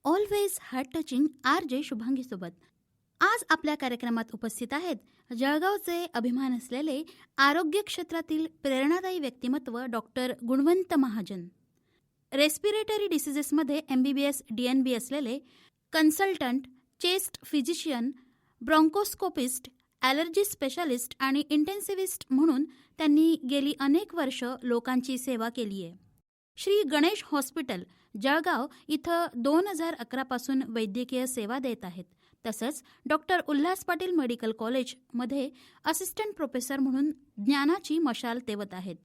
Always heart touching RJ Shubhangi सोबत. आज आपल्या कार्यक्रमात उपस्थित आहेत जळगावचे अभिमान असलेले आरोग्य क्षेत्रातील प्रेरणादायी व्यक्तिमत्व डॉक्टर गुणवंत महाजन. रेस्पिरेटरी डिसीजेसमध्ये MBBS DNB असलेले consultant, chest physician, bronchoscopist, allergy specialist आणि इंटेन्सिव्हिस्ट म्हणून त्यांनी गेली अनेक वर्ष लोकांची सेवा केली आहे. श्री गणेश हॉस्पिटल जळगाव इथं 2011 पासून वैद्यकीय सेवा देत आहेत. तसंच डॉक्टर उल्हास पाटील मेडिकल कॉलेजमध्ये असिस्टंट प्रोफेसर म्हणून ज्ञानाची मशाल तेवत आहेत.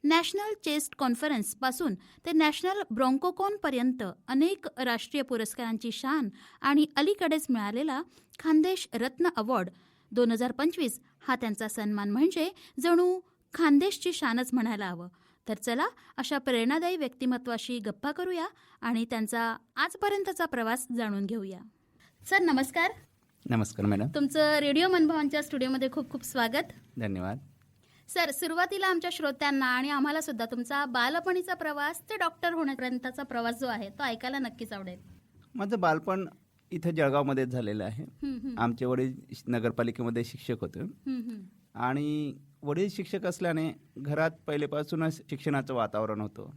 नॅशनल चेस्ट कॉन्फरन्सपासून ते नॅशनल ब्रॉन्कोकॉनपर्यंत अनेक राष्ट्रीय पुरस्कारांची शान आणि अलीकडेच मिळालेला खानदेश रत्न अवॉर्ड 2025 हा त्यांचा सन्मान म्हणजे जणू खानदेशची शानच म्हणायला हवं. तर चला अशा प्रेरणादायी व्यक्तिमत्वाशी गप्पा करूया आणि त्यांचा आजपर्यंतचा प्रवास जाणून घेऊया. सर नमस्कार. नमस्कार मॅडम. तुमचं रेडिओ मनभवांच्या स्टुडिओमध्ये खूप खूप स्वागत. धन्यवाद. सर, सुरुवातीला आमच्या श्रोत्यांना आणि आम्हाला सुद्धा तुमचा बालपणीचा प्रवास ते डॉक्टर होण्यापर्यंतचा प्रवास जो आहे तो ऐकायला नक्कीच आवडेल. माझं बालपण इथं जळगावमध्येच झालेलं आहे. आमचे वडील नगरपालिकेमध्ये शिक्षक होते आणि वडील शिक्षक असल्याने घरात पहिलेपासूनच शिक्षणाचं वातावरण होतं.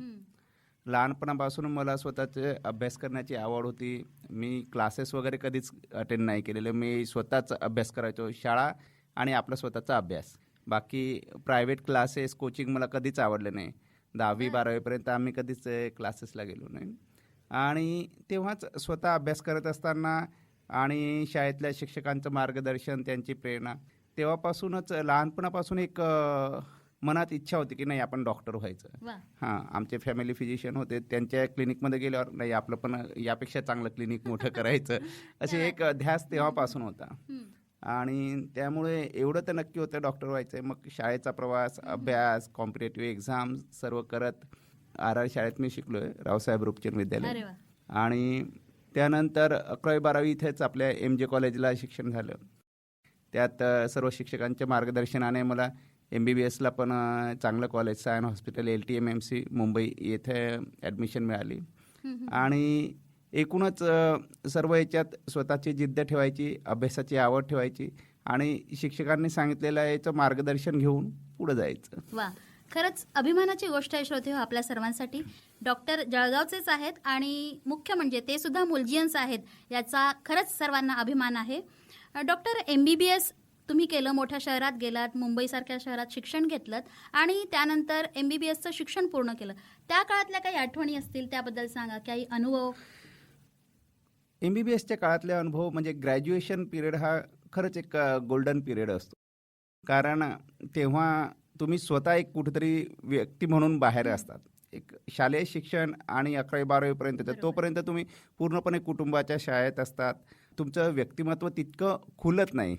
लहानपणापासून मला स्वतःचे अभ्यास करण्याची आवड होती. मी क्लासेस वगैरे कधीच अटेंड नाही केलेले. मी स्वतःच अभ्यास करायचो, शाळा आणि आपला स्वतःचा अभ्यास. बाकी प्रायव्हेट क्लासेस, कोचिंग मला कधीच आवडले नाही. 10वी-12वीपर्यंत आम्ही कधीच क्लासेसला गेलो नाही. आणि तेव्हाच स्वतः अभ्यास करत असताना आणि शाळेतल्या शिक्षकांचं मार्गदर्शन, त्यांची प्रेरणा, तेव्हापासूनच लहानपणापासून एक मनात इच्छा होती की नाही आपण डॉक्टर व्हायचं. हां, आमचे फॅमिली फिजिशियन होते. त्यांच्या क्लिनिकमध्ये गेल्यावर नाही आपलं पण यापेक्षा चांगलं क्लिनिक मोठं करायचं असे एक ध्यास तेव्हापासून होता. आणि त्यामुळे एवढं तर नक्की होतं डॉक्टर व्हायचं. मग शाळेचा प्रवास, अभ्यास, कॉम्पिटेटिव्ह एक्झाम सर्व करत RR शाळेत मी शिकलो आहे, रावसाहेब रूपचंद विद्यालय. आणि त्यानंतर 11वी-12वी इथेच आपल्या MJ कॉलेजला शिक्षण झालं. त्यात सर्व शिक्षकांच्या मार्गदर्शनाने मला MBBSला पण चांगलं college Sion hospital LTMMC Mumbai येथे ॲडमिशन मिळाली. आणि एकूणच सर्व याच्यात स्वतःची जिद्द ठेवायची, अभ्यासाची आवड ठेवायची आणि शिक्षकांनी सांगितलेलं याचं मार्गदर्शन घेऊन पुढे जायचं. वा, खरंच अभिमानाची गोष्ट आहे श्रोते हो आपल्या सर्वांसाठी. डॉक्टर जळगावचेच आहेत आणि मुख्य म्हणजे ते सुद्धा मुलजियन्स आहेत, याचा खरंच सर्वांना अभिमान आहे. डॉक्टर MBBS तुम्ही केलं, मोठ्या शहरात गेलात, मुंबईसारख्या शहरात शिक्षण घेतलं आणि त्यानंतर MBBSचं शिक्षण पूर्ण केलं. त्या काळातल्या काही आठवणी असतील त्याबद्दल सांगा, काही अनुभव. MBBSच्या काळातले अनुभव म्हणजे ग्रॅज्युएशन पिरियड हा खरंच एक गोल्डन पिरियड असतो. कारण तेव्हा तुम्ही स्वतः एक कुठेतरी व्यक्ती म्हणून बाहेर असतात. एक शालेय शिक्षण आणि 11वी-12वीपर्यंत तोपर्यंत तुम्ही पूर्णपणे कुटुंबाच्या शाळेत असतात. तुमचं व्यक्तिमत्व तितकं खुलत नाही.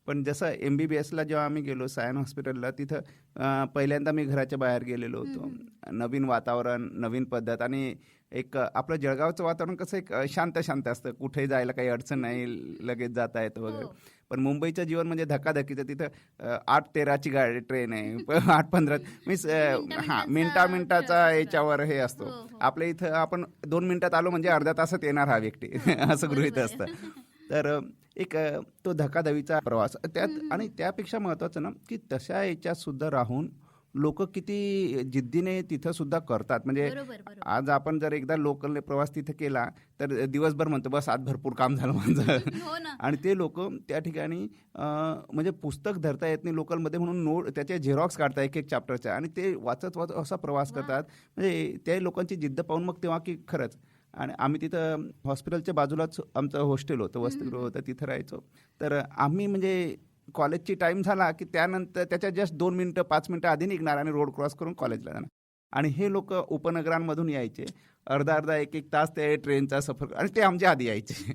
पण जसं MBBSला जेव्हा आम्ही गेलो सायन हॉस्पिटलला, तिथं पहिल्यांदा मी घराच्या बाहेर गेलेलो होतो. नवीन वातावरण, नवीन पद्धत आणि एक आपलं जळगावचं वातावरण कसं एक शांत शांत असतं. कुठेही जायला काही अडचण नाही, लगेच जाता येतं वगैरे. पण मुंबईचं जीवन म्हणजे धकाधकीचं. तिथं 8:13ची गाडी ट्रेन आहे, 8:15 मीन्स मिनिटाचा याच्यावर हे असतो. आपल्या इथं आपण 2 मिनिटात आलो म्हणजे अर्ध्या तासात येणार हा व्यक्ती असं गृहीत असतं. तर एक तो धकाधकीचा प्रवास त्यात. आणि त्यापेक्षा महत्त्वाचं ना की तशा याच्यात सुद्धा राहून लोक किती जिद्दीने तिथं सुद्धा करतात. म्हणजे आज आपण जर एकदा लोकल प्रवास तिथं केला तर दिवसभर म्हणतो बस आज भरपूर काम झालं माझं. आणि ते लोक त्या ठिकाणी म्हणजे पुस्तक धरता येत नाही लोकलमध्ये म्हणून नोट त्याचे झेरॉक्स काढतात एक चॅप्टरच्या आणि ते वाचत वाचत असा प्रवास करतात. म्हणजे त्या लोकांची जिद्द पाहून मग तेव्हा की खरंच. आणि आम्ही तिथं हॉस्पिटलच्या बाजूलाच आमचं हॉस्टेल होतं, वसतिगृह होतं, तिथं राहायचो. तर आम्ही म्हणजे कॉलेजची टाईम झाला की त्यानंतर त्याच्या जस्ट 2 मिनिटं 5 मिनिटं आधी निघणार आणि रोड क्रॉस करून कॉलेजला जाणार. आणि हे लोक उपनगरांमधून यायचे, अर्धा 1-1 तास ते ट्रेनचा सफर, आणि ते आमच्या आधी यायचे.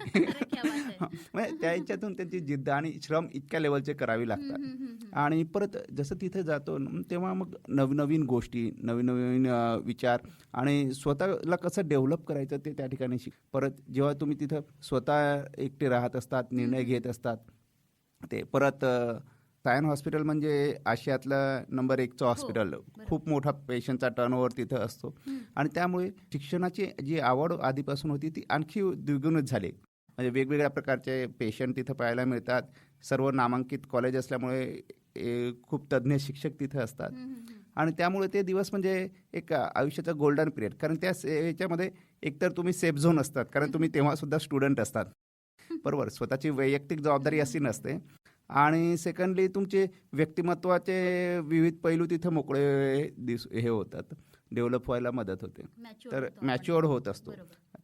म्हणजे त्या याच्यातून त्यांची जिद्द आणि श्रम इतक्या लेवलचे करावी लागतात. आणि परत जसं तिथे जातो तेव्हा मग नवनवीन गोष्टी, नवीन विचार आणि स्वतःला कसं डेव्हलप करायचं ते त्या ठिकाणी परत जेव्हा तुम्ही तिथं स्वतः एकटे राहत असतात, निर्णय घेत असतात, ते परत सायन हॉस्पिटल म्हणजे आशियातलं नंबर 1चं हॉस्पिटल. खूप मोठा पेशंटचा टर्नओव्हर तिथं असतो आणि त्यामुळे शिक्षणाची जी आवड आधीपासून होती ती आणखी द्विगुणित झाली. म्हणजे वेगवेगळ्या प्रकारचे पेशंट तिथं पाहायला मिळतात. सर्व नामांकित कॉलेज असल्यामुळे खूप तज्ज्ञ शिक्षक तिथं असतात आणि त्यामुळे ते दिवस म्हणजे एक आयुष्याचा गोल्डन पिरियड. कारण त्या याच्यामध्ये एकतर तुम्ही सेफ झोन असतात, कारण तुम्ही तेव्हासुद्धा स्टुडंट असतात, बरोबर. स्वतःची वैयक्तिक जबाबदारी अशी नसते आणि सेकंडली तुमचे व्यक्तिमत्वाचे विविध पैलू तिथे मोकळे हे होतात, डेव्हलप व्हायला मदत होते. तर मॅच्युअर्ड होत असतो.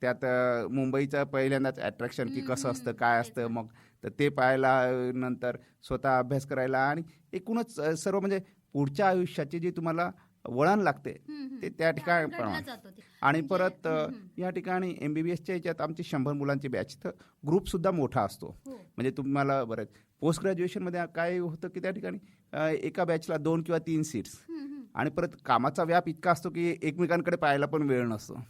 त्यात मुंबईचं पहिल्यांदाच अट्रॅक्शन की कसं असतं, काय असतं, मग तर ते पाहायला, नंतर स्वतः अभ्यास करायला आणि एकूणच सर्व म्हणजे पुढच्या आयुष्याची जी तुम्हाला वळण लागते ते त्या ठिकाणी आणि परत या ठिकाणी MBBSच्या याच्यात आमची 100 मुलांची बॅच, तर ग्रुपसुद्धा मोठा असतो. म्हणजे तुम्हाला बरं पोस्ट ग्रॅज्युएशनमध्ये काय होतं की त्या ठिकाणी एका बॅचला 2 किंवा 3 सीट्स आणि परत कामाचा व्याप इतका असतो की एकमेकांकडे पाहायला पण वेळ नसतो.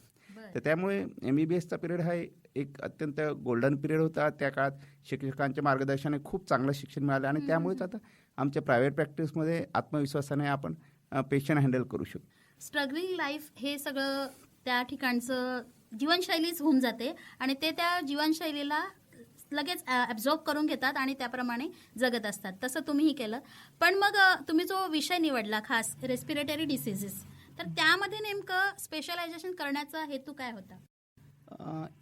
तर त्यामुळे MBBSचा पिरियड हा एक अत्यंत गोल्डन पिरियड होता. त्या काळात शिक्षकांच्या मार्गदर्शनाने खूप चांगलं शिक्षण मिळालं आणि त्यामुळेच आता आमच्या प्रायव्हेट प्रॅक्टिसमध्ये आत्मविश्वासाने आपण पेशंट हँडल करू शकतो. स्ट्रगलिंग लाईफ हे सगळं त्या ठिकाणचं जीवनशैलीच होऊन जाते आणि ते त्या जीवनशैलीला लगेच ॲब्झॉर्ब करून घेतात आणि त्याप्रमाणे जगत असतात. तसं तुम्हीही केलं. पण मग तुम्ही जो विषय निवडला खास रेस्पिरेटरी डिसीजेस, तर त्यामध्ये नेमकं स्पेशलायझेशन करण्याचा हेतू काय होता?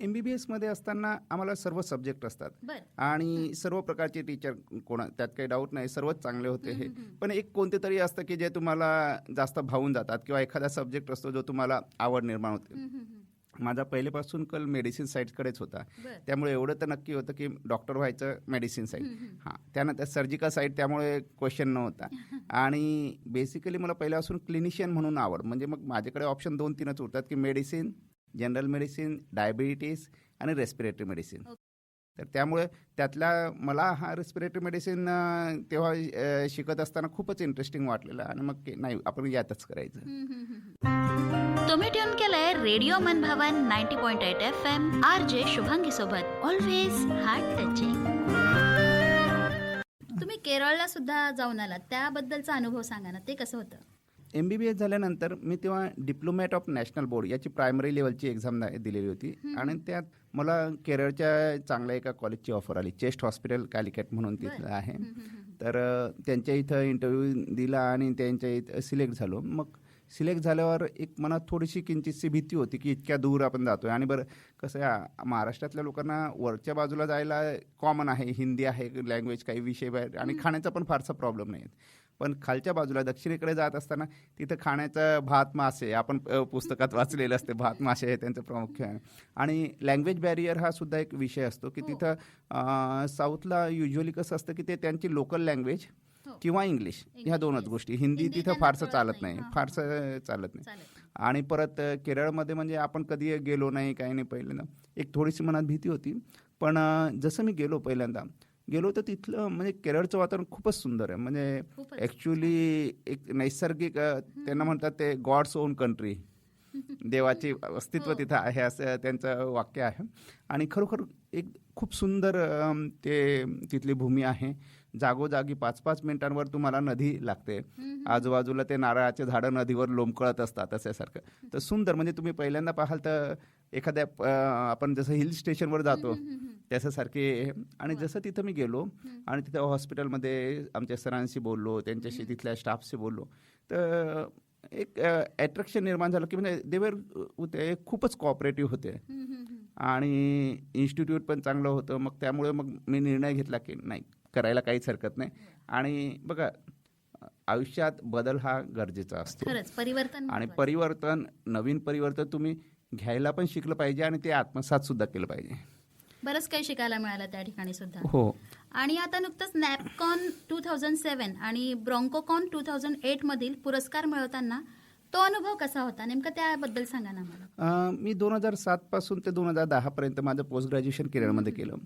MBBSमध्ये असताना आम्हाला सर्व सब्जेक्ट असतात आणि सर्व प्रकारचे टीचर, त्यात काही डाऊट नाही, सर्वच चांगले होते हे. पण एक कोणते तरी असतं की जे तुम्हाला जास्त भावून जातात किंवा एखादा सब्जेक्ट असतो जो तुम्हाला आवड निर्माण होते. माझा पहिलेपासून कल मेडिसिन साईडकडेच होता. त्यामुळे एवढं तर नक्की होतं की डॉक्टर व्हायचं, मेडिसिन साईड. हां, त्यानंतर सर्जिकल साईड, त्यामुळे क्वेश्चन नव्हता. आणि बेसिकली मला पहिल्यापासून क्लिनिशियन म्हणून आवड. म्हणजे मग माझ्याकडे ऑप्शन 2-3च उरतात की मेडिसिन, जनरल मेडिसिन, डायबिटीस आणि रेस्पिरेटरी मेडिसिन. तर त्यामुळे त्यातला मला हा रेस्पिरेटरी मेडिसिन तेव्हा शिकत असताना खूपच इंटरेस्टिंग वाटलेलं आणि मग नाही, आपण यातच करायचं. तुम्ही ट्यून केलंय रेडिओ मनभवन 90.8 FM RJ शुभांगी सोबत. Always heart touching. तुम्ही केरळला सुद्धा जाऊन आलात, त्याबद्दलचा अनुभव सांगा ना, ते कसं होतं? MBBS झाल्यानंतर मी तेव्हा डिप्लोमॅट ऑफ नॅशनल बोर्ड याची प्रायमरी लेवलची एक्झाम दिलेली होती आणि त्यात मला केरळच्या चांगल्या एका कॉलेजची ऑफर आली. चेस्ट हॉस्पिटल कॅलिकट म्हणून तिथलं आहे. तर त्यांच्या इथं इंटरव्ह्यू दिला आणि त्यांच्या इथं सिलेक्ट झालो. मग सिलेक्ट झाल्यावर एक मनात थोडीशी किंचितशी भीती होती की इतक्या दूर आपण जातोय आणि बरं कसं आहे, महाराष्ट्रातल्या लोकांना वरच्या बाजूला जायला कॉमन आहे, हिंदी आहे लँग्वेज, काही विषय बाहेर आणि खाण्याचा पण फारसा प्रॉब्लेम नाही. पण खालच्या बाजूला दक्षिणेकडे जात असताना तिथं खाण्याचं भात मासे, आपण पुस्तकात वाचलेलं असते, भात मासे हे त्यांचं प्रामुख्याने. आणि लँग्वेज बॅरियर हा सुद्धा एक विषय असतो की तिथं साऊथला युजली कसं असतं की ते त्यांची लोकल लँग्वेज किंवा इंग्लिश ह्या दोनच गोष्टी, हिंदी तिथं फारसं चालत नाही. आणि परत केरळमध्ये म्हणजे आपण कधी गेलो नाही, काही नाही, पहिल्यांदा एक थोडीशी मनात भीती होती. पण जसं मी गेलो तर तिथलं म्हणजे केरळचं वातावरण खूपच सुंदर आहे. म्हणजे ॲक्च्युली एक नैसर्गिक, त्यांना म्हणतात ते गॉड्स ओन कंट्री, देवाचे अस्तित्व तिथं आहे असं त्यांचं वाक्य आहे. आणि खरोखर एक खूप सुंदर ते तिथली भूमी आहे. जागोजागी 5-5 मिनिटांवर तुम्हाला नदी लागते. आजूबाजूला ते नारळाचे झाडं नदीवर लोंबकळत असतात अशासारखं. तर सुंदर, म्हणजे तुम्ही पहिल्यांदा पाहाल तर एखाद्या आपण जसं हिल स्टेशनवर जातो त्याच्यासारखे. आणि जसं तिथं मी गेलो आणि तिथं हॉस्पिटलमध्ये आमच्या सरांशी बोललो, त्यांच्याशी तिथल्या स्टाफशी बोललो, तर एक अट्रॅक्शन निर्माण झालं की म्हणजे ते खूपच कॉपरेटिव्ह होते आणि इन्स्टिट्यूट पण चांगलं होतं. मग त्यामुळे मग मी निर्णय घेतला की नाही, करायला काहीच हरकत नाही. आणि बघा, आयुष्यात बदल हा गरजेचा असतो आणि नवीन परिवर्तन तुम्ही घ्यायला पण शिकलं पाहिजे आणि ते आत्मसात सुद्धा केलं पाहिजे. बरंच काही शिकायला मिळालं त्या ठिकाणी सुद्धा. हो. आणि आता नुकतंच नॅपकॉन 2007 आणि ब्रॉन्कोकॉन 2008 मधील पुरस्कार मिळवताना तो अनुभव कसा होता, नेमकं त्याबद्दल सांगा ना मला. मी 2007 पासून ते 2010 पर्यंत माझं पोस्ट ग्रॅज्युएशन केरळमध्ये केलं.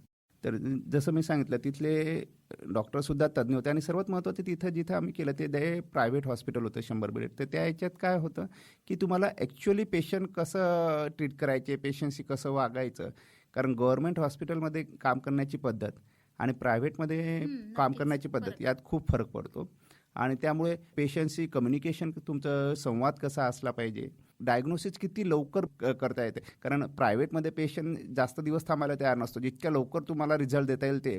तर जसं मी सांगितलं, तिथले डॉक्टरसुद्धा तज्ज्ञ होते आणि सर्वात महत्त्वाचं तिथं जिथं आम्ही केलं ते प्रायव्हेट हॉस्पिटल होतं 100 बेड. तर त्या ह्याच्यात काय होतं की तुम्हाला ॲक्च्युअली पेशंट कसं ट्रीट करायचे, पेशंटशी कसं वागायचं. कारण गव्हर्नमेंट हॉस्पिटलमध्ये काम करण्याची पद्धत आणि प्रायव्हेटमध्ये काम नक्कीच. करण्याची पद्धत फरक. यात खूप फरक पडतो. आणि त्यामुळे पेशंटशी कम्युनिकेशन तुमचं संवाद कसा असला पाहिजे, डायग्नोसिस किती लवकर करता येते. कारण प्रायव्हेटमध्ये पेशंट जास्त दिवस थांबायला तयार नसतो. जितक्या लवकर तुम्हाला रिझल्ट देता येईल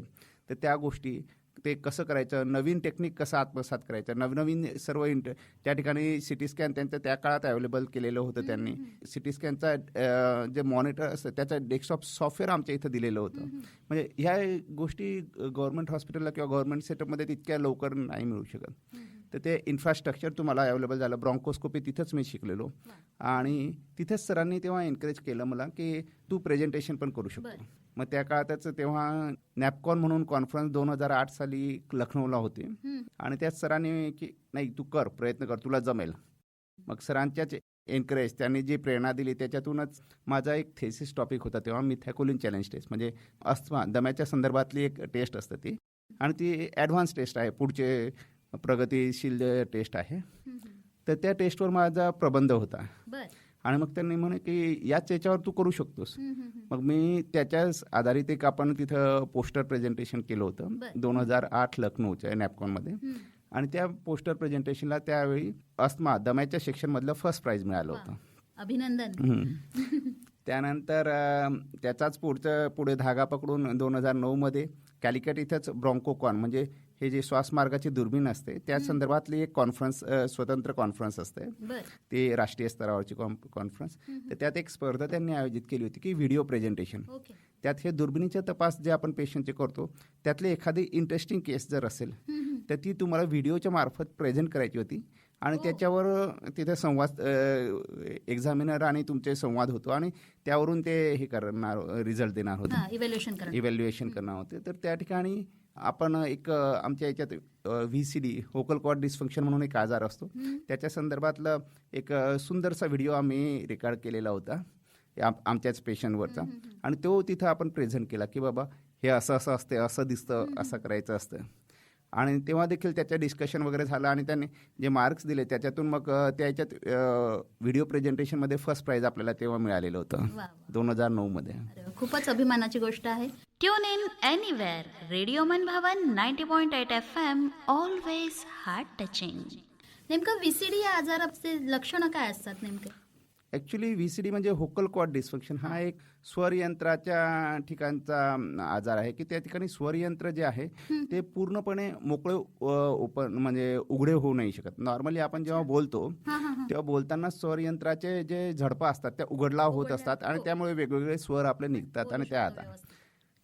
तर त्या गोष्टी ते कसं करायचं, नवीन टेक्निक कसं आत्मसात करायचं, नवनवीन सर्व त्या ठिकाणी सिटी स्कॅन त्यांचं त्या काळात अवेलेबल केलेलं होतं त्यांनी. सिटी स्कॅनचा जे मॉनिटर असतं त्याचं डेस्कटॉप सॉफ्टवेअर आमच्या इथं दिलेलं होतं. म्हणजे ह्या गोष्टी गव्हर्नमेंट हॉस्पिटलला किंवा गव्हर्नमेंट सेटअपमध्ये तितक्या लवकर नाही मिळू शकत. तर ते इन्फ्रास्ट्रक्चर तुम्हाला अवेलेबल झालं. ब्रॉन्कोस्कोपी तिथंच मी शिकलेलो आणि तिथेच सरांनी तेव्हा एनकरेज केलं मला की तू प्रेझेंटेशन पण करू शकतो. मग त्या काळातच तेव्हा नॅपकॉन म्हणून कॉन्फरन्स 2008 साली लखनौला होती आणि त्याच सरांनी की नाही तू कर, प्रयत्न कर, तुला जमेल. मग सरांच्याच एनकरेज, त्यांनी जी प्रेरणा दिली त्याच्यातूनच माझा एक थेसिस टॉपिक होता तेव्हा, मिथॅकोलिन चॅलेंज टेस्ट. म्हणजे अस्थमा दम्याच्या संदर्भातली एक टेस्ट असते ती आणि ती ॲडव्हान्स टेस्ट आहे, पुढचे प्रगतीशील टेस्ट आहे. तर त्या टेस्टवर माझा प्रबंध होता आणि मग त्यांनी म्हणे की याच्यावर तू करू शकतोस. मग मी त्याच्याच आधारित एक आपण तिथं पोस्टर प्रेझेंटेशन केलं होतं 2008 लखनौच्या नॅपकॉनमध्ये. आणि त्या पोस्टर प्रेझेंटेशनला त्यावेळी अस्थमा दम्याच्या सेक्शनमधलं फर्स्ट प्राईज मिळालं होतं. अभिनंदन. त्यानंतर त्याचाच पुढे धागा पकडून 2009मध्ये कॅलिकट इथंच ब्रॉन्कोकॉन म्हणजे हे जे श्वासमार्गाची दुर्बीण असते त्या संदर्भातली एक कॉन्फरन्स, स्वतंत्र कॉन्फरन्स असते, ते राष्ट्रीय स्तरावरची कॉन्फरन्स. तर त्यात एक स्पर्धा त्यांनी आयोजित केली होती की व्हिडिओ प्रेझेंटेशन. त्यात हे दुर्बिणीचा तपास जे आपण पेशंटचे करतो त्यातली एखादी इंटरेस्टिंग केस जर असेल तर ती तुम्हाला व्हिडिओच्या मार्फत प्रेझेंट करायची होती आणि त्याच्यावर तिथे संवाद, एक्झामिनर आणि तुमचे संवाद होतो आणि त्यावरून ते हे करणार, रिझल्ट देणार होते, इव्हॅल्युएशन करणार होते. तर त्या ठिकाणी आपण एक आमच्या याच्यात VCD व्होकल कॉर्ड डिस्फंक्शन म्हणून एक आजार असतो त्याच्या संदर्भातलं एक सुंदरसा व्हिडिओ आम्ही रेकॉर्ड केलेला होता आमच्याच पेशंटवरचा आणि तो तिथं आपण प्रेझेंट केला की बाबा हे असं असं असते, असं दिसतं, असं करायचं असतं. आणि तेव्हा देखील त्याचं डिस्कशन वगैरे झालं आणि त्यांनी जे मार्क्स दिले त्याच्यातून मग त्याच्यात व्हिडिओ प्रेझेंटेशनमध्ये फर्स्ट प्राईज आपल्याला तेव्हा मिळालेलं होतं 2009मध्ये. खूपच अभिमानाची गोष्ट आहे. ट्यून इन एनिवेअर, रेडिओ मन भवन 90.8 FM, ऑलवेज हार्ट टचिंग. नेमकं VCD या आजाराचे लक्षणं काय असतात नेमके? ॲक्च्युली VCD म्हणजे व्होकल कॉर्ड डिस्फंक्शन हा एक स्वरयंत्राच्या ठिकाणचा आजार आहे की त्या ठिकाणी स्वरयंत्र जे आहे ते पूर्णपणे मोकळे ओपन म्हणजे उघडे होऊ नाही शकत. नॉर्मली आपण जेव्हा बोलतो तेव्हा बोलताना स्वरयंत्राचे जे झडपा असतात त्या उघडलाव होत असतात आणि त्यामुळे वेगवेगळे स्वर आपले निघतात. आणि त्या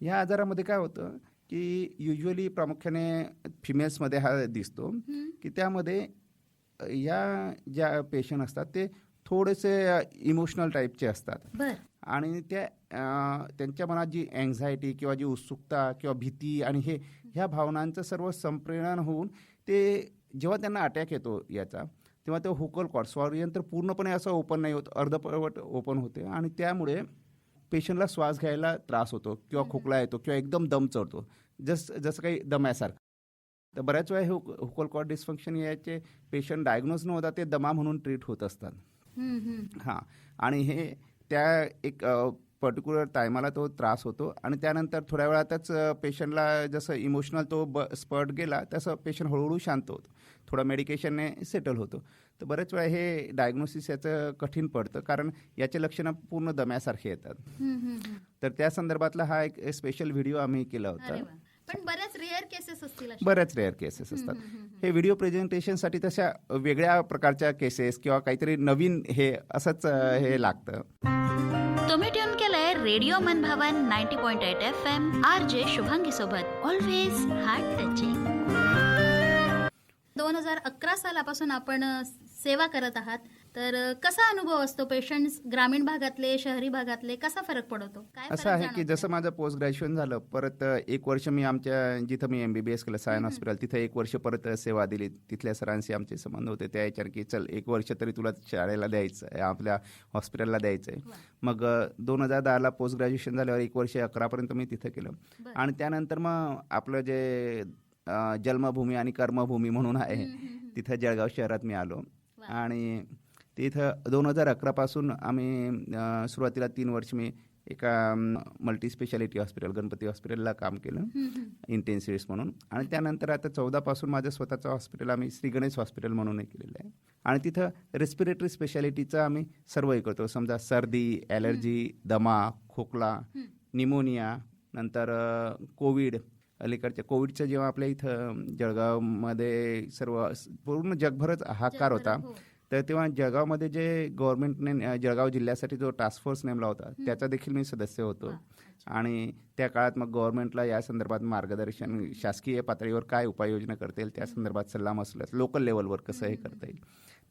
ह्या आजारामध्ये काय होतं की युजली प्रामुख्याने फिमेल्समध्ये हा दिसतो की त्यामध्ये या ज्या पेशंट असतात ते थोडेसे इमोशनल टाईपचे असतात आणि त्यांच्या मनात जी अँझायटी किंवा जी उत्सुकता किंवा भीती आणि ह्या भावनांचं सर्व संप्रेरण होऊन ते जेव्हा त्यांना अटॅक येतो याचा तेव्हा ते व्होकल कॉर्ड स्वरयंत्र पूर्णपणे असं ओपन नाही होत, अर्धवट ओपन होते आणि त्यामुळे पेशंटला श्वास घ्यायला त्रास होतो किंवा खोकला येतो किंवा एकदम दम चढतो, जसं काही दम्यासारखं. तर बऱ्याच वेळा हे व्होकल कॉर्ड डिस्फंक्शन याचे पेशंट डायग्नोज न होता ते दमा म्हणून ट्रीट होत असतात. हां, आणि हे त्या एक पर्टिक्युलर टायमाला तो त्रास होतो आणि त्यानंतर थोड्या वेळातच पेशंटला जसं इमोशनल तो स्पर्ट गेला तसं पेशंट हळूहळू शांत होतो, थोडं मेडिकेशनने सेटल होतो. तर बरेच वेळा हे डायग्नोसिस याचं कठीण पडतं कारण याचे लक्षणं पूर्ण दम्यासारखे येतात. तर त्या संदर्भातला हा एक स्पेशल व्हिडिओ आम्ही केला होता. पण बऱ्याच रेअर केसेस असतील. बऱ्याच रेअर केसेस असतात. हे व्हिडिओ प्रेझेंटेशनसाठी तशा वेगळ्या प्रकारच्या केसेस किंवा काहीतरी नवीन हे असंच हे लागतं. तुम्ही ट्यून केलंय रेडिओ मन भवन 90.8 FM, RJ शुभांगी सोबत, ऑलवेज हार्ट टचिंग. 2011 सालापासून आपण सेवा करत आहात, तर कसा अनुभव असतो? पेशंट्स ग्रामीण भागातले, शहरी भागातले, कसा फरक पडतो? असं आहे की जसं माझं पोस्ट ग्रॅज्युएशन झालं परत 1 वर्ष मी आमच्या जिथं मी MBBS केलं सायन हॉस्पिटल तिथं 1 वर्ष परत सेवा दिली. तिथल्या सरांशी आमचे संबंध होते. त्या याच्यावर की चल 1 वर्ष तरी तुला शाळेला द्यायचं आहे, आपल्या हॉस्पिटलला द्यायचं आहे. मग 2010ला पोस्ट ग्रॅज्युएशन झाल्यावर 1 वर्ष 11पर्यंत मी तिथं केलं आणि त्यानंतर मग आपलं जे जन्मभूमी आणि कर्मभूमी म्हणून आहे तिथं जळगाव शहरात मी आलो आणि तिथं 2011 पासून आम्ही सुरुवातीला 3 वर्ष मी एका मल्टी स्पेशालिटी हॉस्पिटल गणपती हॉस्पिटलला काम केलं इंटेन्सिव्हिस्ट म्हणून. आणि त्यानंतर आता 14 माझं स्वतःचं हॉस्पिटल आम्ही श्री गणेश हॉस्पिटल म्हणूनही केलेलं आहे. आणि तिथं रेस्पिरेटरी स्पेशालिटीचं आम्ही सर्व हे करतो. समजा सर्दी, ॲलर्जी, दमा, खोकला, निमोनिया, नंतर कोविड. अलीकडच्या कोविडचं जेव्हा आपल्या इथं जळगावमध्ये सर्व पूर्ण जगभरच हाहाकार होता, तर तेव्हा जळगावमध्ये जे गव्हर्नमेंटने जळगाव जिल्ह्यासाठी जो टास्क फोर्स नेमला होता त्याचा देखील मी सदस्य होतो. आणि त्या काळात मग गव्हर्नमेंटला या संदर्भात मार्गदर्शन, शासकीय पातळीवर काय उपाययोजना करता येईल त्या संदर्भात सल्ला मसलत, लोकल लेवलवर कसं हे करता येईल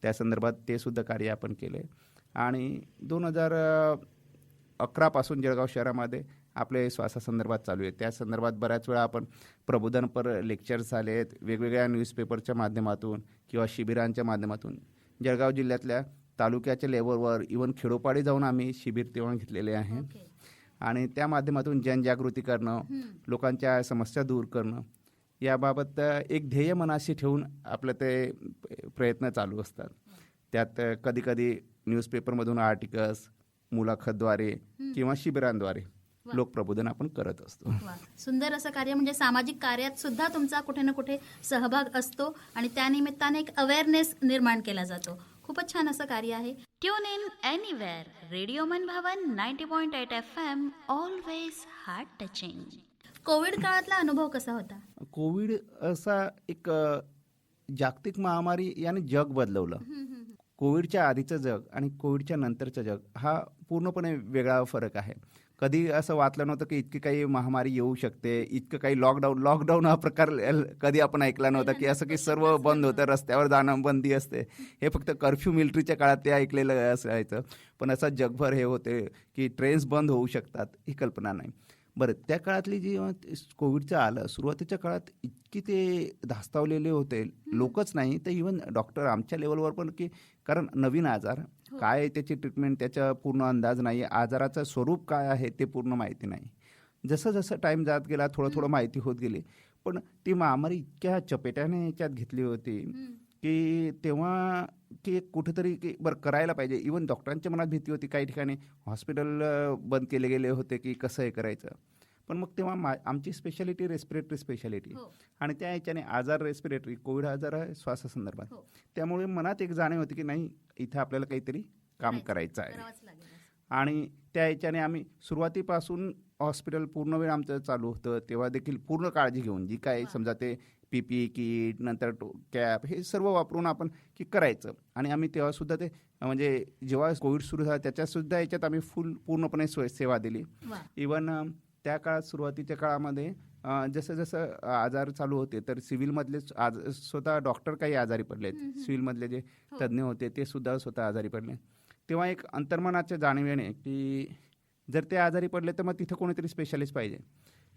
त्या संदर्भात ते सुद्धा कार्य आपण केलं आहे. आणि 2011 जळगाव शहरामध्ये आपले श्वासासंदर्भात चालू आहे. त्या संदर्भात बऱ्याच वेळा आपण प्रबोधनपर लेक्चर्स झाले आहेत, वेगवेगळ्या न्यूजपेपरच्या माध्यमातून किंवा शिबिरांच्या माध्यमातून जळगाव जिल्ह्यातल्या तालुक्याच्या लेवलवर इव्हन खेडोपाडी जाऊन आम्ही शिबिर तेव्हा घेतलेले आहेत. आणि त्या माध्यमातून जनजागृती करणं, लोकांच्या समस्या दूर करणं याबाबत एक ध्येय मनाशी ठेवून आपलं ते प्रयत्न चालू असतात. त्यात कधीकधी न्यूजपेपरमधून आर्टिकल्स, मुलाखतद्वारे किंवा शिबिरांद्वारे लोकप्रबोधन आपण करत असतो. सुंदर असं कार्य, म्हणजे सामाजिक कार्यात सुद्धा तुमचा कुठे ना कुठे सहभाग असतो आणि त्यानिमित्ताने एक अवेअरनेस निर्माण केला जातो. खूपच छान असं कार्य आहे. ट्यून इन एनिवेअर, रेडिओ मन भवन 90.8 FM, always heart touching. Covid काळातला अनुभव कसा होता? कोविड असा एक जागतिक महामारी याने जग बदलवलं. कोविडच्या आधीचं जग आणि कोविडच्या नंतरचं जग हा पूर्णपणे वेगळा फरक आहे. कधी असं वाटलं नव्हतं की इतकी काही महामारी येऊ शकते, इतकं काही लॉकडाऊन हा प्रकार कधी आपण ऐकला नव्हता, की असं की सर्व बंद होतं, रस्त्यावर जाणं बंदी असते. हे फक्त कर्फ्यू मिलिटरीच्या काळात ते ऐकलेलं असायचं. पण असं जगभर हे होते की ट्रेन्स बंद होऊ शकतात, ही कल्पना नाही. बरं, त्या काळातली जी कोविडचं आलं सुरुवातीच्या काळात इतकी ते धास्तावलेले होते, लोकच नाही तर इव्हन डॉक्टर आमच्या लेवलवर पण, की कारण नवीन आजार काय, त्याची ट्रीटमेंट, त्याचा पूर्ण अंदाज नाही, आजाराचं स्वरूप काय आहे ते पूर्ण माहिती नाही. जसं जसं टाईम जात गेला थोडं माहिती होत गेली. पण ती महामारी इतक्या चपेट्याने याच्यात घेतली होती की तेव्हा की कुठेतरी की बरं करायला पाहिजे. इव्हन डॉक्टरांच्या मनात भीती होती, काही ठिकाणी हॉस्पिटल बंद केले गेले होते की कसं हे करायचं. पण मग तेव्हा आमची स्पेशालिटी रेस्पिरेटरी स्पेशालिटी आणि त्या ह्याच्याने आजार रेस्पिरेटरी, कोविड आजार आहे श्वासासंदर्भात, त्यामुळे मनात एक जाणीव होती की नाही इथं आपल्याला काहीतरी काम करायचं आहे. आणि त्या ह्याच्याने आम्ही सुरुवातीपासून हॉस्पिटल पूर्ण वेळ आमचं चालू होतं, तेव्हा देखील पूर्ण काळजी घेऊन जी काय समजा ते PPE किट, नंतर कॅप, हे सर्व वापरून आपण की करायचं. आणि आम्ही तेव्हासुद्धा ते म्हणजे जेव्हा कोविड सुरू झाला त्याच्यासुद्धा याच्यात आम्ही पूर्णपणे सेवा दिली. इवन त्या काळात सुरुवातीच्या काळामध्ये जसं जसं आजार चालू होते तर सिव्हिलमधले स्वतः डॉक्टर काही आजारी पडलेत, सिव्हिलमधले जे तज्ज्ञ होते ते सुद्धा स्वतः आजारी पडले. तेव्हा एक अंतर्मनाच्या जाणीवेने की जर ते आजारी पडले तर मग तिथं कोणीतरी स्पेशालिस्ट पाहिजे,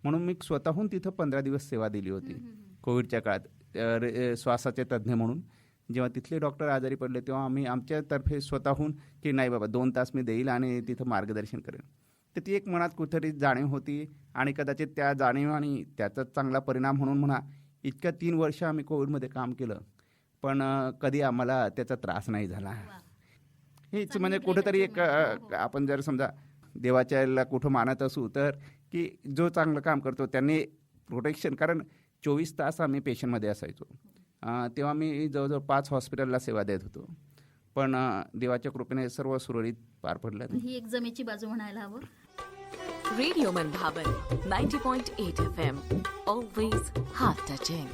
म्हणून मी स्वतःहून तिथं 15 दिवस सेवा दिली होती कोविडच्या काळात श्वासाचे तज्ज्ञ म्हणून. जेव्हा तिथले डॉक्टर आजारी पडले तेव्हा आम्ही आमच्यातर्फे स्वतःहून की नाही बाबा 2 तास मी देईल आणि तिथं मार्गदर्शन करेन. तर ती एक मनात कुठेतरी जाणीव होती आणि कदाचित त्या जाणीव आणि त्याचा चांगला परिणाम म्हणून म्हणा इतक्या 3 वर्ष आम्ही कोविडमध्ये काम केलं, पण कधी आम्हाला त्याचा त्रास नाही झाला. हेच म्हणजे कुठेतरी एक आपण जर समजा देवाच्या याला कुठं मानत असू तर की जो चांगलं काम करतो त्यांनी प्रोटेक्शन, कारण 24 तास आम्ही पेशंटमध्ये असायचो. तेव्हा मी जवळजवळ 5 हॉस्पिटलला सेवा देत होतो. पण देवाच्या कृपेने सर्व सुरळीत पार पडलं. ही एक जमेची बाजू म्हणायला हवं. रेडिओ मन भावन 90.8 FM, ऑलवेज हार्ट टचिंग.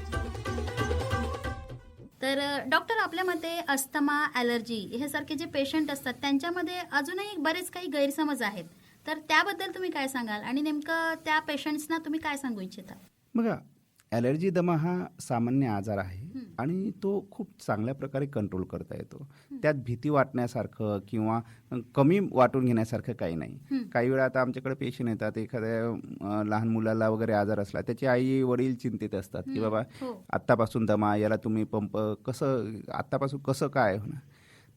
तर डॉक्टर, आपल्या मते अस्थमा, ॲलर्जी हे सारखे जे पेशंट असतात त्यांच्यामध्ये अजूनही बरेच काही गैरसमज आहेत, तर त्याबद्दल तुम्ही काय सांगाल आणि नेमकं त्या पेशंट्सना तुम्ही काय सांगू इच्छिता? बघा, ॲलर्जी दमा हा सामान्य आजार आहे आणि तो खूप चांगल्या प्रकारे कंट्रोल करता येतो. त्यात भीती वाटण्यासारखं किंवा कमी वाटून घेण्यासारखं काही नाही. काही वेळा आता आमच्याकडे पेशंट येतात, एखाद्या लहान मुलाला वगैरे आजार असला, त्याचे आई वडील चिंतित असतात की बाबा आत्तापासून दमा, याला तुम्ही पंप कसं आत्तापासून कसं काय होणार.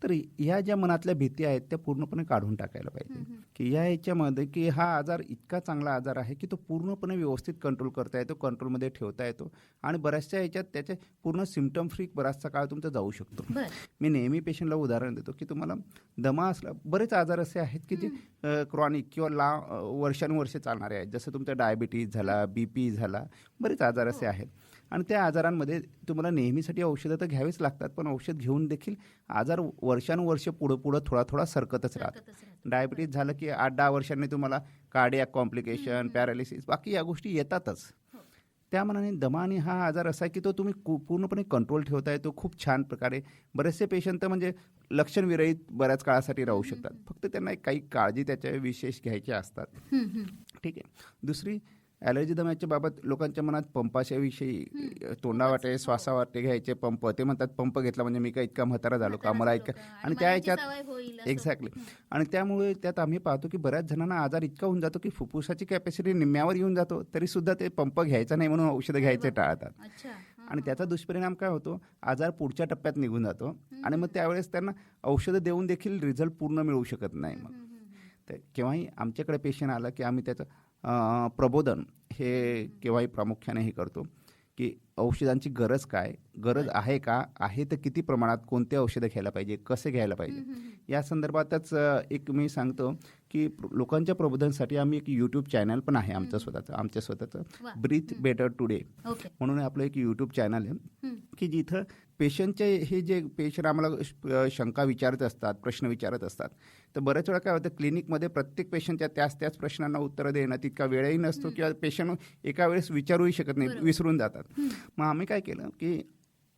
तर ह्या ज्या मनातल्या भीती आहेत त्या पूर्णपणे काढून टाकायला पाहिजे की या याच्यामध्ये की हा आजार इतका चांगला आजार आहे की तो पूर्णपणे व्यवस्थित कंट्रोल करता येतो, कंट्रोलमध्ये ठेवता येतो आणि बऱ्याचशा याच्यात त्याचे पूर्ण सिम्पटम फ्री बराचसा काळ तुमचा जाऊ शकतो. मी नेहमी पेशंटला उदाहरण देतो की तुम्हाला दमा असला, बरेच आजार असे आहेत की जे क्रॉनिक किंवा वर्षानुवर्षे चालणारे आहेत, जसं तुमचा डायबिटीज झाला, BP झाला, बरेच आजार असे आहेत आणि त्या आजारांमध्ये तुम्हाला नेहमीसाठी औषधं तर घ्यावीच लागतात, पण औषध घेऊन देखील आजार वर्षानुवर्षे पुढं थोडा सरकतच राहतो. डायबिटीज झालं की 8-10 वर्षांनी तुम्हाला कार्डियाक कॉम्प्लिकेशन, पॅरालिसिस, बाकी या गोष्टी येतातच. त्या मनाने दमा आणि हा आजार असा आहे की तो तुम्ही पूर्णपणे कंट्रोल ठेवता येतो खूप छान प्रकारे. बरेचसे पेशंट तर म्हणजे लक्षणविरहित बऱ्याच काळासाठी राहू शकतात, फक्त त्यांना काही काळजी त्याच्या विशेष घ्यायच्या असतात. ठीक आहे. दुसरी ॲलर्जी दम्याच्या बाबत लोकांच्या मनात पंपाच्या विषयी, तोंडावाटे श्वासावाटे घ्यायचे पंप, ते म्हणतात पंप घेतला म्हणजे मी काय इतका म्हातारा झालो का, मला इतका, आणि त्या ह्याच्यात एक्झॅक्टली. आणि त्यामुळे त्यात आम्ही पाहतो की बऱ्याच जणांना आजार इतका होऊन जातो की फुफ्फुसाची कॅपॅसिटी निम्म्यावर येऊन जातो, तरी सुद्धा ते पंप घ्यायचा नाही म्हणून औषधं घ्यायचे टाळतात. आणि त्याचा दुष्परिणाम काय होतो, आजार पुढच्या टप्प्यात निघून जातो आणि मग त्यावेळेस त्यांना औषधं देऊन देखील रिझल्ट पूर्ण मिळू शकत नाही. मग तर केव्हाही आमच्याकडे पेशंट आला की आम्ही त्याचं प्रबोधन हे केव्हाही प्रामुख्याने हे करतो की औषधांची गरज काय, गरज आहे का, आहे तर किती प्रमाणात, कोणते औषधं घ्यायला पाहिजे, कसे घ्यायला पाहिजे, या संदर्भातच एक मी सांगतो की लोकांच्या प्रबोधनासाठी आम्ही एक यूट्यूब चॅनल पण आहे आमच्या स्वतःचं ब्रीथ बेटर टुडे म्हणून आपलं एक यूट्यूब चॅनल आहे की जिथं पेशंटचे हे जे पेशंट आम्हाला शंका विचारत असतात, प्रश्न विचारत असतात, तर बऱ्याच वेळा काय होतं क्लिनिकमध्ये प्रत्येक पेशंटच्या त्याच प्रश्नांना उत्तरं देणं तितका वेळही नसतो किंवा पेशंट एका वेळेस विचारूही शकत नाही, विसरून जातात. मग आम्ही काय केलं की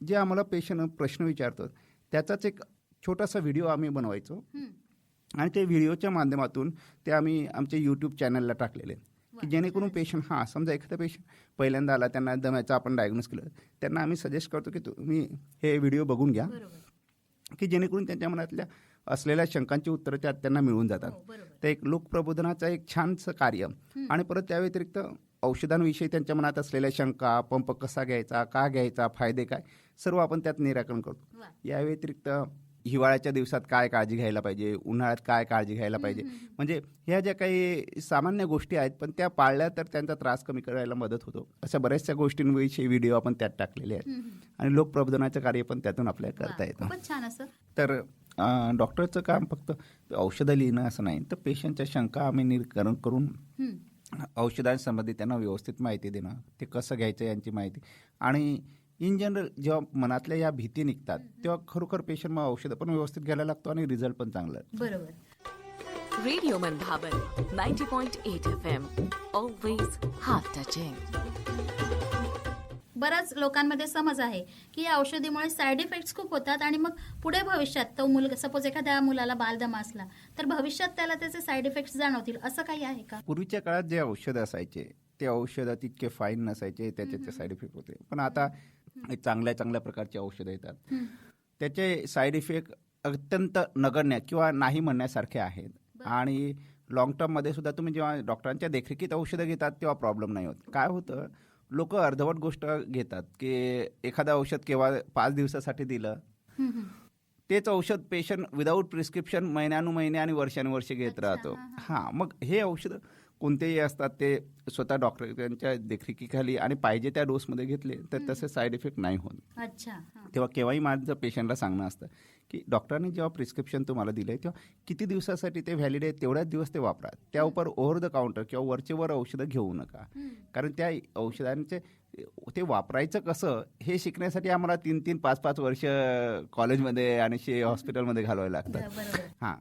जे आम्हाला पेशंट प्रश्न विचारतात त्याचाच एक छोटासा व्हिडिओ आम्ही बनवायचो आणि ते व्हिडिओच्या माध्यमातून ते आम्ही आमच्या यूट्यूब चॅनलला टाकलेले की जेणेकरून पेशंट समजा एखादा पेशंट पहिल्यांदा आला, त्यांना दम्याचं आपण डायग्नोस केलं, त्यांना आम्ही सजेस्ट करतो की तुम्ही हे व्हिडिओ बघून घ्या की जेणेकरून त्यांच्या मनातल्या असलेल्या शंकांची उत्तरं त्यात त्यांना मिळून जातात. तर एक लोकप्रबोधनाचं एक छानसं कार्य. आणि परत त्या व्यतिरिक्त औषधांविषयी त्यांच्या मनात असलेल्या शंका, पंप कसा घ्यायचा, का घ्यायचा, फायदे काय, सर्व आपण त्यात निराकरण करतो. या व्यतिरिक्त हिवाळ्याच्या दिवसात काय काळजी घ्यायला पाहिजे, उन्हाळ्यात काय काळजी घ्यायला पाहिजे, म्हणजे ह्या ज्या काही सामान्य गोष्टी आहेत पण त्या पाळल्या तर त्यांचा त्रास कमी करायला मदत होतो. अशा बऱ्याचशा गोष्टींविषयी व्हिडिओ आपण त्यात टाकलेले आहेत आणि लोकप्रबोधनाचं कार्य पण त्यातून आपल्याला करता येतं. तर डॉक्टरचं काम फक्त औषधं लिहिणं असं नाही, तर पेशंटच्या शंका आम्ही निराकरण करून औषधांसंबंधी त्यांना व्यवस्थित माहिती देणं, ते कसं घ्यायचं यांची माहिती, आणि इन जनरल जेव्हा मनातल्या या भीती निघतात तेव्हा खरोखर पेशंट मग औषधं पण व्यवस्थित घ्यायला लागतो आणि रिझल्ट पण चांगला. बरोबर. रेडिओ मनभावन 90.8 FM. Always heart touching. बऱ्याच लोकांमध्ये समज आहे की या औषधीमुळे साईड इफेक्ट्स खूप होतात आणि मग पुढे भविष्यात तो मुलगा, सपोज एखाद्या मुलाला बालदमा असला तर भविष्यात त्याला त्याचे साईड इफेक्ट्स जाणवतील, असं काही आहे का? पूर्वीच्या काळात जे औषध असायचे ते औषधं तितके फाईन नसायचे, त्याचे साईड इफेक्ट होते, पण आता चांगल्या प्रकारचे औषधं येतात, त्याचे साईड इफेक्ट अत्यंत नगण्य किंवा नाही म्हणण्यासारखे आहेत. आणि लॉंग टर्ममध्ये सुद्धा तुम्ही जेव्हा डॉक्टरांच्या देखरेखीत औषधं घेतात तेव्हा प्रॉब्लेम नाही होत. काय होतं, लोक अर्धवट गोष्ट घेतात की एखादं औषध केव्हा 5 दिवसासाठी दिलं, तेच औषध पेशंट विदाऊट प्रिस्क्रिप्शन महिन्यानुमहिने आणि वर्षानुवर्षे घेत राहतो. मग हे औषधं कोणतेही असतात ते स्वतः डॉक्टरांच्या देखरेखीखाली आणि पाहिजे त्या डोसमध्ये घेतले तर तसे साईड इफेक्ट नाही होत. तेव्हा केव्हाही माझं पेशंटला सांगणं असतं की डॉक्टरांनी जेव्हा प्रिस्क्रिप्शन तुम्हाला दिलंय तेव्हा किती दिवसासाठी ते व्हॅलिड आहे तेवढ्याच दिवस ते वापरा, त्यावर ओव्हर द काउंटर किंवा वरचेवर औषधं घेऊ नका. कारण त्या औषधांचे ते वापरायचं कसं हे शिकण्यासाठी आम्हाला 3-3, 5-5 वर्ष कॉलेजमध्ये आणि हॉस्पिटलमध्ये घालवायला लागतात.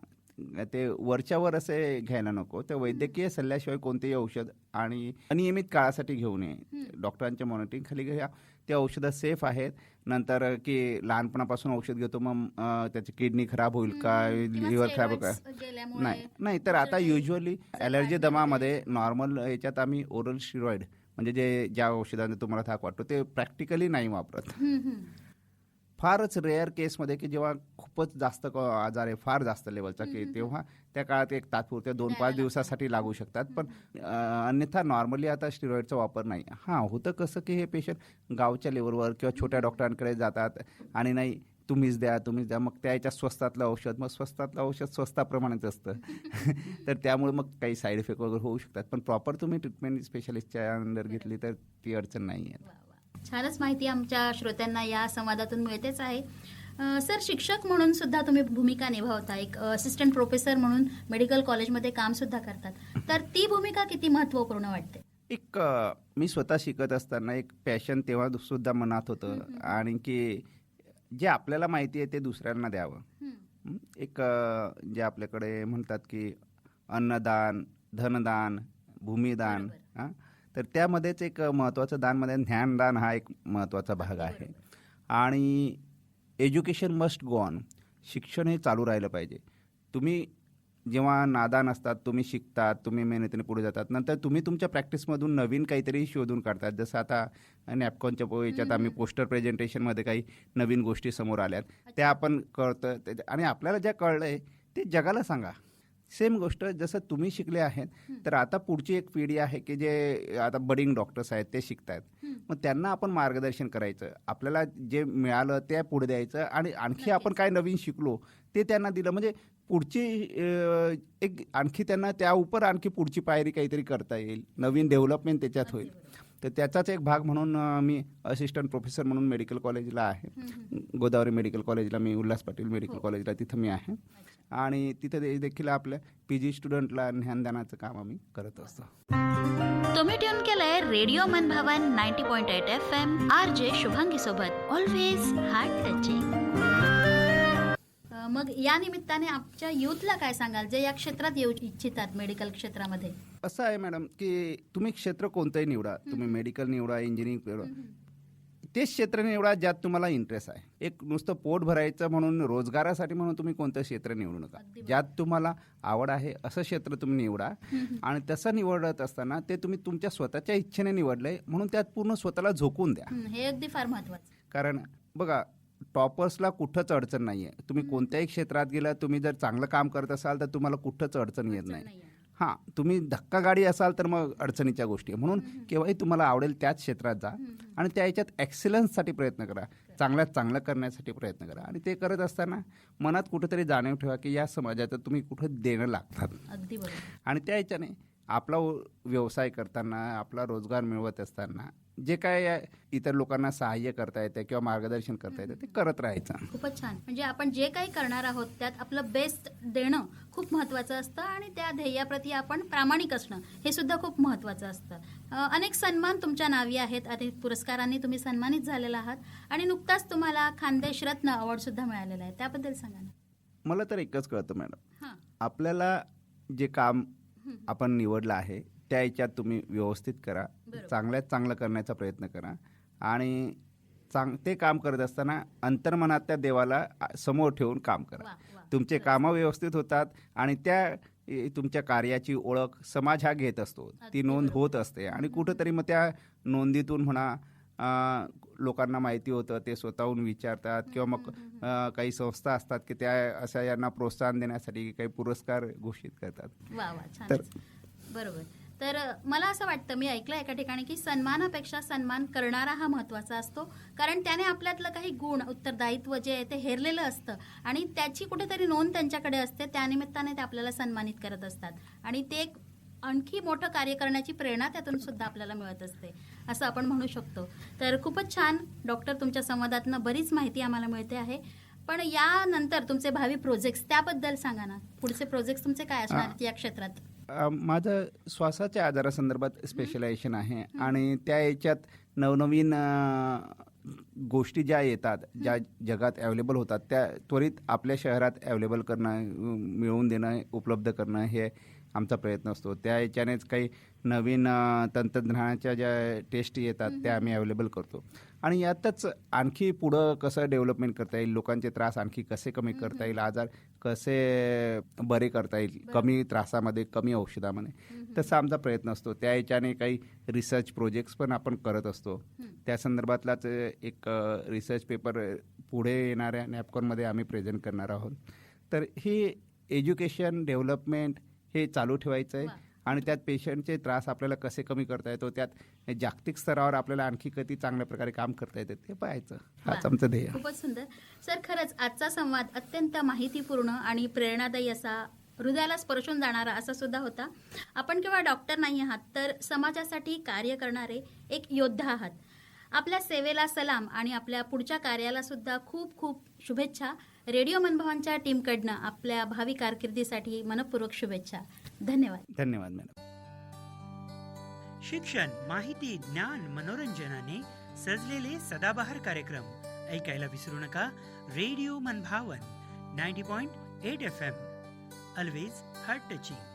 ते वरच्यावर असे घ्यायला नको. तर वैद्यकीय सल्ल्याशिवाय कोणतेही औषध आणि अनियमित काळासाठी घेऊ नये. डॉक्टरांच्या मॉनिटरिंग खाली घ्या. ते औषधं सेफ आहेत. नंतर की लहानपणापासून औषध घेतो मग त्याची किडनी खराब होईल का, लिव्हर खराब होईल का, नाही. तर आता युजली ॲलर्जी दमामध्ये नॉर्मल याच्यात आम्ही ओरल स्टिरॉइड म्हणजे ज्या औषधाने तुम्हाला थाक वाटतो ते प्रॅक्टिकली नाही वापरत. फारच रेअर केसमध्ये की जेव्हा खूपच जास्त आजार आहे, फार जास्त लेवलचा की तेव्हा त्या काळात एक तात्पुरत्या 2-5 दिवसासाठी लागू शकतात. पण अन्यथा नॉर्मली आता स्टिरॉइडचा वापर नाही. होतं कसं की हे पेशंट गावच्या लेवलवर किंवा छोट्या डॉक्टरांकडे जातात आणि नाही तुम्हीच द्या मग त्या याच्यात स्वस्तातलं औषध, मग स्वस्तातलं औषध स्वस्ताप्रमाणेच असतं. तर त्यामुळे मग काही साईड इफेक्ट वगैरे होऊ शकतात. पण प्रॉपर तुम्ही ट्रीटमेंट स्पेशालिस्टच्या अंडर घेतली तर ती अडचण नाही आहे. छानच माहिती आमच्या श्रोत्यांना या संवादातून मिळतेच आहे. सर, शिक्षक म्हणून सुद्धा तुम्ही भूमिका निभावता, एक असिस्टंट प्रोफेसर म्हणून मेडिकल कॉलेजमध्ये काम सुद्धा करतात, तर ती भूमिका किती महत्त्वपूर्ण वाटते? मी स्वतः शिकत असताना एक पॅशन तेव्हा सुद्धा मनात होतं, आणि की जे आपल्याला माहिती आहे ते दुसऱ्यांना द्यावं. जे आपल्याकडे म्हणतात की अन्नदान, धनदान, भूमिदान, तर त्यामध्येच एक महत्त्वाचं दानमध्ये ज्ञानदान हा एक महत्त्वाचा भाग आहे. आणि एज्युकेशन मस्ट गो ऑन. शिक्षण हे चालू राहिलं पाहिजे. तुम्ही जेव्हा नादान असतात, तुम्ही शिकतात, तुम्ही मेहनतीने पुढे जातात, नंतर तुम्ही तुमच्या प्रॅक्टिसमधून नवीन काहीतरी शोधून काढतात. जसं आता नॅपकॉनच्या याच्यात आम्ही पोस्टर प्रेझेंटेशनमध्ये काही नवीन गोष्टी समोर आल्यात, त्या आपण कळतं, आणि आपल्याला ज्या कळलं आहे ते जगाला सांगा. सेम गोष्ट जसं तुम्ही शिकले आहेत, तर आता पुढची एक पिढी आहे की जे आता बडिंग डॉक्टर्स आहेत ते शिकत आहेत. मग त्यांना आपण मार्गदर्शन करायचं, आपल्याला जे मिळालं ते पुढे द्यायचं, आणि आणखी आपण काय नवीन शिकलो ते त्यांना दिलं, म्हणजे पुढची एक आणखी त्यांना त्या उपर आणखी पुढची पायरी काहीतरी करता येईल, नवीन डेव्हलपमेंट त्याच्यात होईल. तर त्याचाच एक भाग म्हणून मी असिस्टंट प्रोफेसर म्हणून मेडिकल कॉलेजला आहे. गोदावरी मेडिकल कॉलेजला, मी उल्हास पाटील मेडिकल कॉलेजला तिथं मी आहे. आणि तिथं देखील आपल्या PG स्टुडंटला ज्ञानदानाचं काम आम्ही करत असतो. तुम्ही ट्यून केलंय रेडिओ मनभावन 90.8 FM RJ शुभांगी सोबत, ऑलवेज हार्ट टचिंग. मग या निमित्ताने आमच्या युथला काय सांगाल जे या क्षेत्रात येऊ इच्छितात, मेडिकल क्षेत्रामध्ये? असं आहे मॅडम की तुम्ही क्षेत्र कोणतंही निवडा, तुम्ही मेडिकल निवडा, इंजिनिअरिंग निवडा, तेच क्षेत्र निवडा ज्यात तुम्हाला इंटरेस्ट आहे. एक नुसतं पोट भरायचं म्हणून, रोजगारासाठी म्हणून तुम्ही कोणतं क्षेत्र निवडू नका. ज्यात तुम्हाला आवड आहे असं क्षेत्र तुम्ही निवडा. आणि तसं निवडत असताना ते तुम्ही तुमच्या स्वतःच्या इच्छेने निवडलंय म्हणून त्यात पूर्ण स्वतःला झोकून द्या. हे अगदी फार महत्वाचं. कारण बघा, टॉपर्सला कुठंच अडचण नाही आहे. तुम्ही कोणत्याही क्षेत्रात गेला, तुम्ही जर चांगलं काम करत असाल तर तुम्हाला कुठंच अडचण येत नाही. हां, तुम्ही धक्का गाडी असाल तर मग अडचणीच्या गोष्टी आहे. म्हणून केव्हाही तुम्हाला आवडेल त्याच क्षेत्रात जा, आणि त्या याच्यात एक्सिलन्ससाठी प्रयत्न करा, चांगल्यात चांगलं करण्यासाठी प्रयत्न करा. आणि ते करत असताना मनात कुठेतरी जाणीव ठेवा की या समाजाचं तुम्ही कुठं देणं लागतात. अगदी बरोबर. आणि त्या याच्याने आपला व्यवसाय करताना, आपला रोजगार मिळवत असताना जे काय इतर लोकांना सहाय्य करता येतं किंवा मार्गदर्शन करता येतं ते करत राहायचं. खूपच छान. म्हणजे आपण जे काही करणार आहोत त्यात आपलं बेस्ट देणं खूप महत्त्वाचं असतं, आणि त्या ध्येयाप्रती आपण प्रामाणिक असणं हे सुद्धा खूप महत्त्वाचं असतं. अनेक सन्मान तुमच्या नावी आहेत, अनेक पुरस्कारांनी तुम्ही सन्मानित झालेला आहात, आणि नुकताच तुम्हाला खानदेश रत्न अवॉर्ड सुद्धा मिळालेला आहे, त्याबद्दल सांगा ना. मला तर एकच कळतं मॅडम, आपल्याला जे काम आपण निवडलं आहे त्या याच्यात तुम्ही व्यवस्थित करा, चांगल्यात चांगलं करण्याचा प्रयत्न करा. आणि ते काम करत असताना अंतर्मनात त्या देवाला समोर ठेवून काम करा. तुमचे कामं व्यवस्थित होतात, आणि त्या तुमच्या कार्याची ओळख समाज हा घेत असतो, ती नोंद होत असते. आणि कुठंतरी मग त्या नोंदीतून म्हणा लोकांना माहिती होतं, ते स्वतःहून विचारतात, किंवा मग काही संस्था असतात की त्या अशा यांना प्रोत्साहन देण्यासाठी काही पुरस्कार घोषित करतात. तर बरोबर. तर मला असं वाटतं, मी ऐकलं एका ठिकाणी की सन्मानापेक्षा सन्मान करणारा हा महत्त्वाचा असतो, कारण त्याने आपल्यातलं काही गुण, उत्तरदायित्व जे आहे ते हेरलेलं असतं, आणि त्याची कुठेतरी नोंद त्यांच्याकडे असते. त्यानिमित्ताने ते आपल्याला सन्मानित करत असतात, आणि ते एक आणखी मोठं कार्य करण्याची प्रेरणा त्यातून सुद्धा आपल्याला मिळत असते, असं आपण म्हणू शकतो. तर खूपच छान डॉक्टर, तुमच्या संवादातनं बरीच माहिती आम्हाला मिळते आहे. पण यानंतर तुमचे भावी प्रोजेक्ट्स त्याबद्दल सांगा ना. पुढचे प्रोजेक्ट्स तुमचे काय असणार या क्षेत्रात? माझं श्वासाच्या आजारासंदर्भात स्पेशलायझेशन आहे, आणि त्या याच्यात नवनवीन गोष्टी ज्या येतात, ज्या जगात अवेलेबल होतात, त्या त्वरित आपल्या शहरात अवेलेबल करणं, मिळवून देणं, उपलब्ध करणं हे आमचा प्रयत्न असतो. त्या याच्यानेच काही नवीन तंत्रज्ञानाच्या ज्या टेस्ट येतात त्या आम्ही अवेलेबल करतो. आणि यातच आणखी पुढं कसं डेव्हलपमेंट करता येईल, लोकांचे त्रास आणखी कसे कमी करता येईल, आजार कसे बरे करता येईल, कमी त्रासामध्ये, कमी औषधामध्ये, तसा आमचा प्रयत्न असतो. त्या याच्याने काही रिसर्च प्रोजेक्ट्स पण आपण करत असतो. त्या संदर्भातलाच एक रिसर्च पेपर पुढे येणाऱ्या नॅपकॉनमध्ये आम्ही प्रेझेंट करणार आहोत. तर ही एज्युकेशन डेव्हलपमेंट हे चालू ठेवायचं आहे, आणि त्यात पेशंटचे त्रास आपल्याला कसे कमी करता येतो, त्यात जागतिक स्तरावर आपल्याला आणखी किती चांगल्या प्रकारे काम करता येते ते पाहायचं. हाच आमचं ध्येय. खूपच सुंदर सर. खरंच आजचा संवाद अत्यंत माहितीपूर्ण आणि प्रेरणादायी असा, हृदयाला स्पर्शून जाणारा असा सुद्धा होता. आपण केवळ डॉक्टर नाही आहात, तर समाजासाठी कार्य करणारे एक योद्धा आहात. आपल्या सेवेला सलाम आणि आपल्या पुढच्या कार्याला सुद्धा खूप खूप शुभेच्छा. रेडिओ मनभवांच्या टीमकडनं आपल्या भावी कारकिर्दीसाठी मनपूर्वक शुभेच्छा. धन्यवाद. धन्यवाद मॅडम. शिक्षण, माहिती, ज्ञान, मनोरंजनाने सजलेले सदाबहार कार्यक्रम ऐकायला विसरू नका. रेडिओ मनभावन 90.8 FM. Always heart touching.